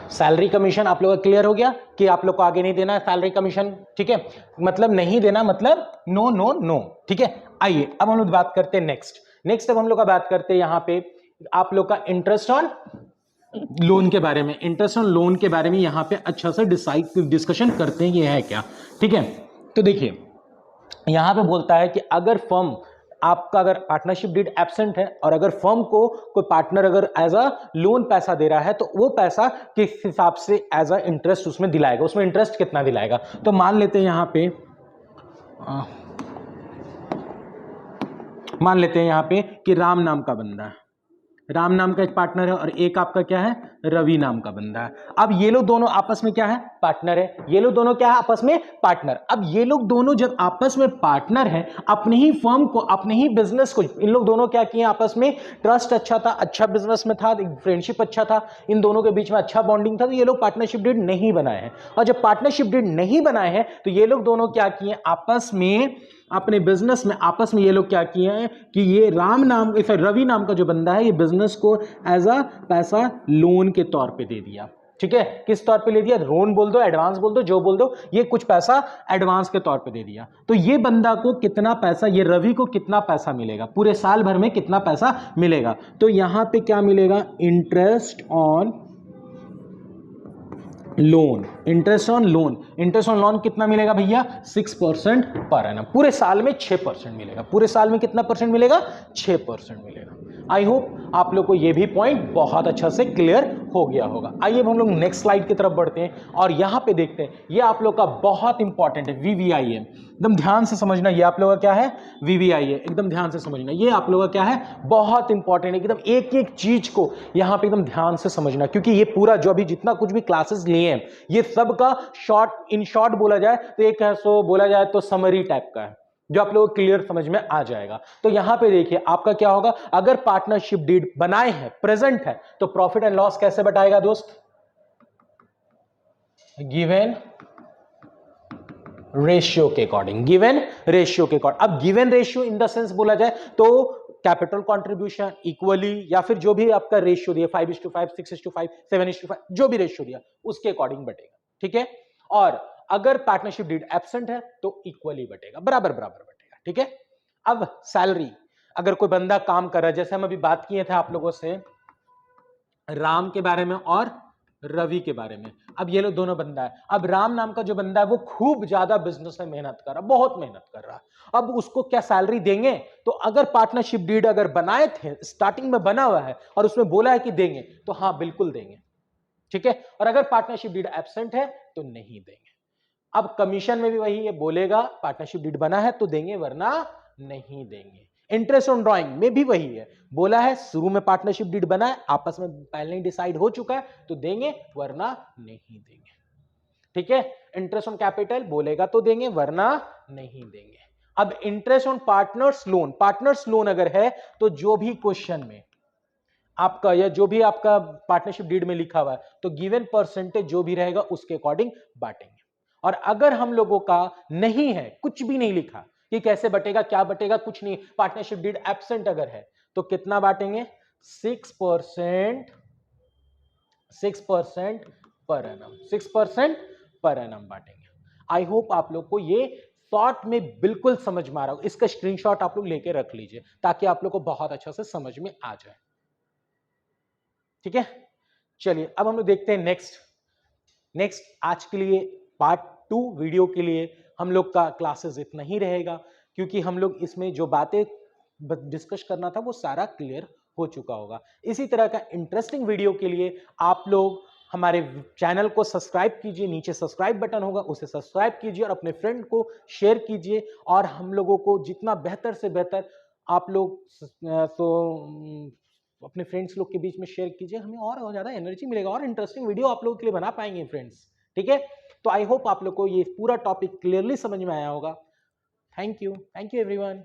Salary commission आप लोगों का क्लियर हो गया कि आप लोग को आगे नहीं देना है सैलरी कमीशन, ठीक है, मतलब नहीं देना, मतलब नो नो नो, ठीक है। आइए अब हम लोग बात करते हैं नेक्स्ट अब हम लोग का बात करते हैं यहां पे आप लोग का इंटरेस्ट ऑन लोन के बारे में। इंटरेस्ट ऑन लोन के बारे में यहां पे अच्छा से डिस्कशन करते हैं, ये है क्या, ठीक है। तो देखिए यहां पे बोलता है कि अगर फर्म आपका अगर पार्टनरशिप डीड एब्सेंट है और अगर फर्म को कोई पार्टनर अगर एज अ लोन पैसा दे रहा है तो वो पैसा किस हिसाब से एज अ इंटरेस्ट उसमें दिलाएगा, उसमें इंटरेस्ट कितना दिलाएगा। तो मान लेते हैं यहां पे मान लेते हैं यहां पे कि राम नाम का बंदा है, राम नाम का एक पार्टनर है और एक आपका क्या है, रवि नाम का बंदा है। अब ये लोग दोनों आपस में क्या है, पार्टनर है। ये लोग दोनों क्या है, आपस में पार्टनर। अब ये लोग दोनों जब आपस में पार्टनर हैं, अपने ही फर्म को, अपने ही बिजनेस को, इन लोग दोनों क्या किए आपस में, ट्रस्ट अच्छा था, अच्छा बिजनेस में था, फ्रेंडशिप अच्छा था, इन दोनों के बीच में अच्छा बॉन्डिंग था, तो ये लोग पार्टनरशिप डीड नहीं बनाए हैं। और जब पार्टनरशिप डीड नहीं बनाए हैं तो ये लोग दोनों क्या किए आपस में, अपने बिजनेस में आपस में ये लोग क्या किए हैं कि ये राम नाम, रवि नाम का जो बंदा है, ये बिजनेस को एज अ पैसा लोन के तौर पे दे दिया, ठीक है। किस तौर पे ले दिया, लोन बोल दो, एडवांस बोल दो, जो बोल दो, ये कुछ पैसा एडवांस के तौर पे दे दिया। तो ये बंदा को कितना पैसा, ये रवि को कितना पैसा मिलेगा, पूरे साल भर में कितना पैसा मिलेगा, तो यहां पे क्या मिलेगा, interest on loan. Interest on loan, interest on loan कितना मिलेगा भैया, 6% पर एनम। पूरे साल में 6% मिलेगा। पूरे साल में कितना परसेंट मिलेगा, 6% मिलेगा। आई होप आप लोग को ये भी पॉइंट बहुत अच्छा से क्लियर हो गया होगा। आइए हम लोग नेक्स्ट स्लाइड की तरफ बढ़ते हैं और यहां पे देखते हैं, ये आप लोग का बहुत इंपॉर्टेंट है, वीवीआईए। एकदम ध्यान से समझना, ये आप लोग का क्या है, वीवीआईए, एकदम ध्यान से समझना, ये आप लोग का क्या है, बहुत इंपॉर्टेंट है। एकदम एक एक चीज को यहां पे एकदम ध्यान से समझना, क्योंकि ये पूरा जो अभी जितना कुछ भी क्लासेस लिए हैं, ये सब का शॉर्ट, इन शॉर्ट बोला जाए तो एक है, सो बोला जाए तो समरी टाइप का है, जो आप लोगों को क्लियर समझ में आ जाएगा। तो यहां पे देखिए आपका क्या होगा, अगर पार्टनरशिप डीड बनाए हैं, प्रेजेंट है, तो प्रॉफिट एंड लॉस कैसे बताएगा दोस्त, गिवन रेशियो के अकॉर्डिंग, गिवन रेशियो के अकॉर्डिंग। अब given ratio in the sense बोला जाए तो कैपिटल कंट्रीब्यूशन इक्वली, या फिर जो भी आपका रेशियो दिया 5:5, 6:5, 7:5, जो भी रेशियो दिया उसके अकॉर्डिंग बटेगा, ठीक है। और अगर पार्टनरशिप डीड एब्सेंट है तो इक्वली बटेगा, बराबर बराबर बटेगा, ठीक है। अब सैलरी, अगर कोई बंदा काम कर रहा है, जैसे हम अभी बात किए थे आप लोगों से राम के बारे में और रवि के बारे में, अब ये लोग दोनों बंदा है। अब राम नाम का जो बंदा है वो खूब ज्यादा बिजनेस में मेहनत कर रहा, बहुत मेहनत कर रहा। अब उसको क्या सैलरी देंगे, तो अगर पार्टनरशिप डीड अगर बनाए थे, स्टार्टिंग में बना हुआ है और उसमें बोला है कि देंगे, तो हाँ बिल्कुल देंगे, ठीक है। और अगर पार्टनरशिप डीड एब्सेंट है तो नहीं देंगे। अब कमीशन में भी वही है, बोलेगा पार्टनरशिप डीड बना है तो देंगे, वरना नहीं देंगे। इंटरेस्ट ऑन ड्राइंग में भी वही है, बोला है शुरू में पार्टनरशिप डीड बना है, आपस में पहले ही डिसाइड हो चुका है तो देंगे, वरना नहीं देंगे, ठीक है। इंटरेस्ट ऑन कैपिटल बोलेगा तो देंगे, वरना नहीं देंगे। अब interest on partners loan, partners loan अगर है तो जो भी क्वेश्चन में आपका या जो भी आपका पार्टनरशिप डीड में लिखा हुआ है, तो गिवन परसेंटेज जो भी रहेगा उसके अकॉर्डिंग बांटेंगे। और अगर हम लोगों का नहीं है, कुछ भी नहीं लिखा कि कैसे बटेगा, क्या बटेगा, कुछ नहीं, पार्टनरशिप डीड एब्सेंट अगर है तो कितना बांटेंगे, 6% 6% पर एनम, 6% पर एनम बांटेंगे। आई होप आप लोग को ये शॉर्ट में बिल्कुल समझ में आ रहा हो। इसका स्क्रीनशॉट आप लोग लेके रख लीजिए ताकि आप लोग को बहुत अच्छा से समझ में आ जाए, ठीक है। चलिए अब हम लोग देखते हैं नेक्स्ट आज के लिए पार्ट 2 वीडियो के लिए हम लोग का क्लासेस इतना ही रहेगा, क्योंकि हम लोग इसमें जो बातें डिस्कस करना था वो सारा क्लियर हो चुका होगा। इसी तरह का इंटरेस्टिंग वीडियो के लिए आप लोग हमारे चैनल को सब्सक्राइब कीजिए, नीचे सब्सक्राइब बटन होगा उसे सब्सक्राइब कीजिए और अपने फ्रेंड को शेयर कीजिए। और हम लोगों को जितना बेहतर से बेहतर आप लोग अपने फ्रेंड्स लोग के बीच में शेयर कीजिए, हमें और ज्यादा एनर्जी मिलेगा और इंटरेस्टिंग वीडियो आप लोगों के लिए बना पाएंगे फ्रेंड्स, ठीक है। तो आई होप आप लोग को ये पूरा टॉपिक क्लियरली समझ में आया होगा। Thank you everyone.